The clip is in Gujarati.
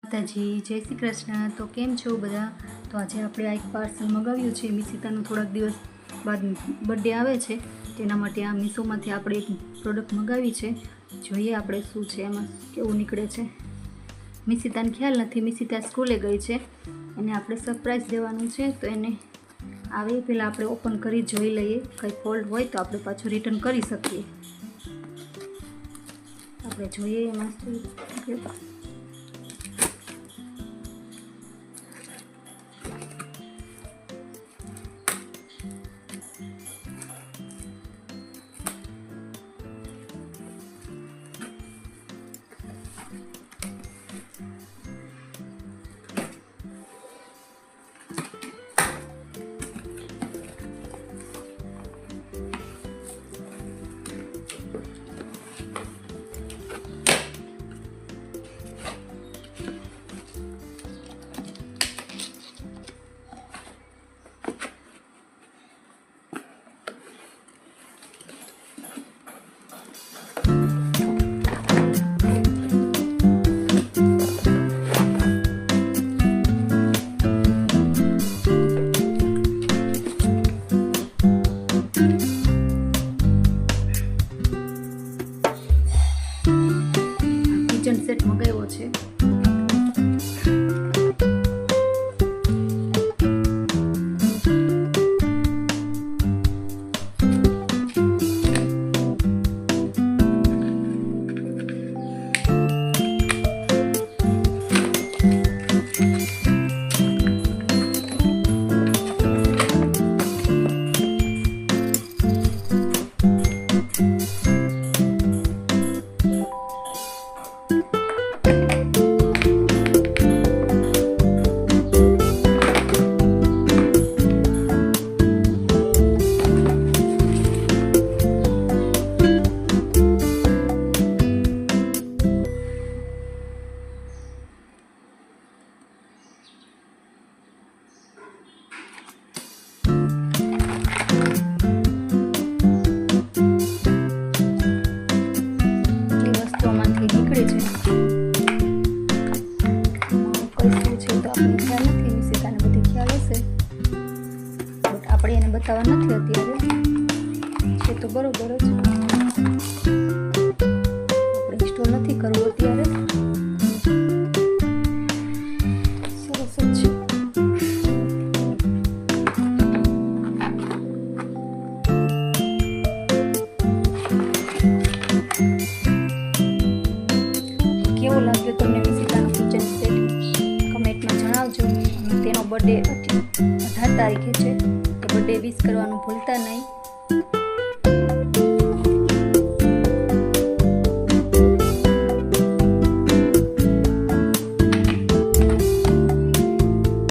માતાજી, જય શ્રી કૃષ્ણ। તો કેમ છો બધા? તો આજે આપણે આ એક પાર્સલ મંગાવ્યું છે। મિસિતાનો થોડાક દિવસ બાદ બર્થડે આવે છે, તેના માટે આ મીશોમાંથી આપણે એક પ્રોડક્ટ મંગાવી છે। જોઈએ આપણે શું છે, એમાં કેવું નીકળે છે। મિસિતાને ખ્યાલ નથી, મિસિતા સ્કૂલે ગઈ છે, એને આપણે સરપ્રાઈઝ દેવાનું છે। તો એને આવે પહેલાં આપણે ઓપન કરી જોઈ લઈએ, કંઈ ફોલ્ટ હોય તો આપણે પાછું રિટર્ન કરી શકીએ। આપણે જોઈએ એમાં શું કિચન સેટ મંગાવ્યો છે। આપણે એને બતાવવા નથી અત્યારે, છે તો બરોબર જ, આપણે ઇન્સ્ટોલ નથી કરવું અત્યારે, સરસ જ છે। કેવો લાગ્યો તમને મિસિતાનો કિચન સેટ? કમેન્ટમાં જણાવજો। તેનો બર્થડે 18 તારીખે છે, તો બર્થડે વિશ કરવાનું ભૂલતા નહીં।